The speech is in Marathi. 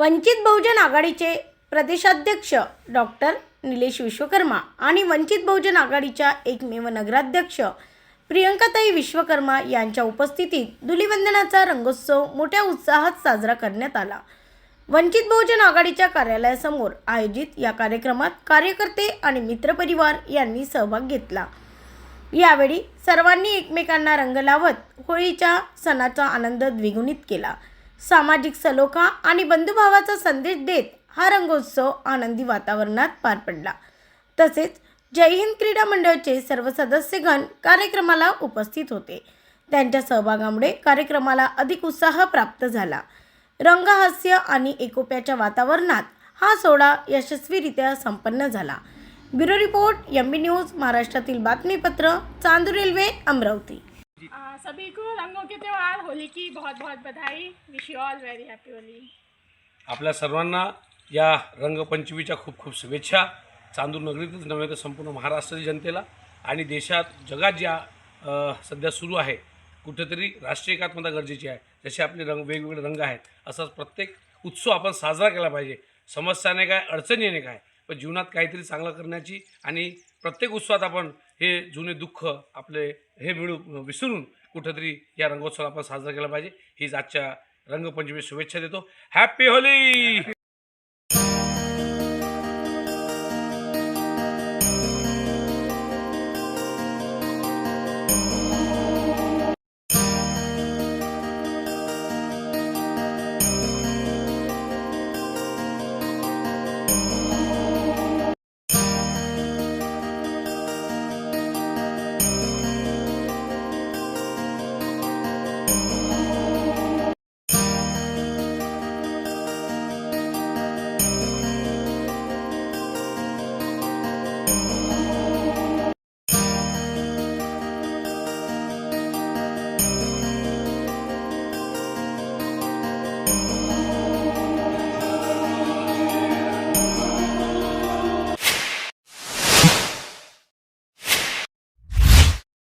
वंचित बहुजन आघाडीचे प्रदेशाध्यक्ष डॉक्टर निलेश विश्वकर्मा आणि वंचित बहुजन आघाडीच्या एकमेव नगराध्यक्ष प्रियंकाताई विश्वकर्मा यांच्या उपस्थितीत धुलीवंदनाचा रंगोत्सव मोठ्या उत्साहात साजरा करण्यात आला। वंचित बहुजन आघाडीच्या कार्यालयासमोर आयोजित या कार्यक्रमात कार्यकर्ते आणि मित्रपरिवार यांनी सहभाग घेतला। यावेळी सर्वांनी एकमेकांना रंग लावत होळीच्या सणाचा आनंद द्विगुणित केला। सामाजिक सलोखा आणि बंधुभावाचा संदेश देत हा रंगोत्सव आनंदी वातावरणात पार पडला। तसेच जय हिंद क्रीडा मंडळाचे सर्व सदस्यगण कार्यक्रमाला उपस्थित होते। त्यांच्या सहभागामुळे कार्यक्रमाला अधिक उत्साह प्राप्त झाला। रंगहास्य आणि एकोप्याच्या वातावरणात हा सोहळा यशस्वीरित्या संपन्न झाला। ब्युरो रिपोर्ट एमबी न्यूज महाराष्ट्रातील बातमीपत्र चांदूर रेल्वे अमरावती। सभी को रंगों के त्यौहार होली की बहुत बहुत बधाई। Wish you all very happy Holi. आपल्या सर्वांना या रंगपंचमीच्या खूप खूप शुभेच्छा। चांदूर नगरीतच नव्हे तर संपूर्ण महाराष्ट्रातील जनतेला आणि देशात जगात ज्या सध्या सुरू आहे कुठेतरी राष्ट्रीय एकात्मता गरजेची आहे। जसे आपले वेगवेगळे रंग आहेत असंच प्रत्येक उत्सव आपण साजरा केला पाहिजे। समस्याने काय अडचणीने काय पण जीवनात काहीतरी चांगलं करण्याची आणि प्रत्येक उत्सवात आपण हे जुने दुःख आपले हे विसरून कुठेतरी या रंगोत्सव आपण साजरा केला पाहिजे। हीच आजच्या रंगपंचमी शुभेच्छा देतो। Happy Holy.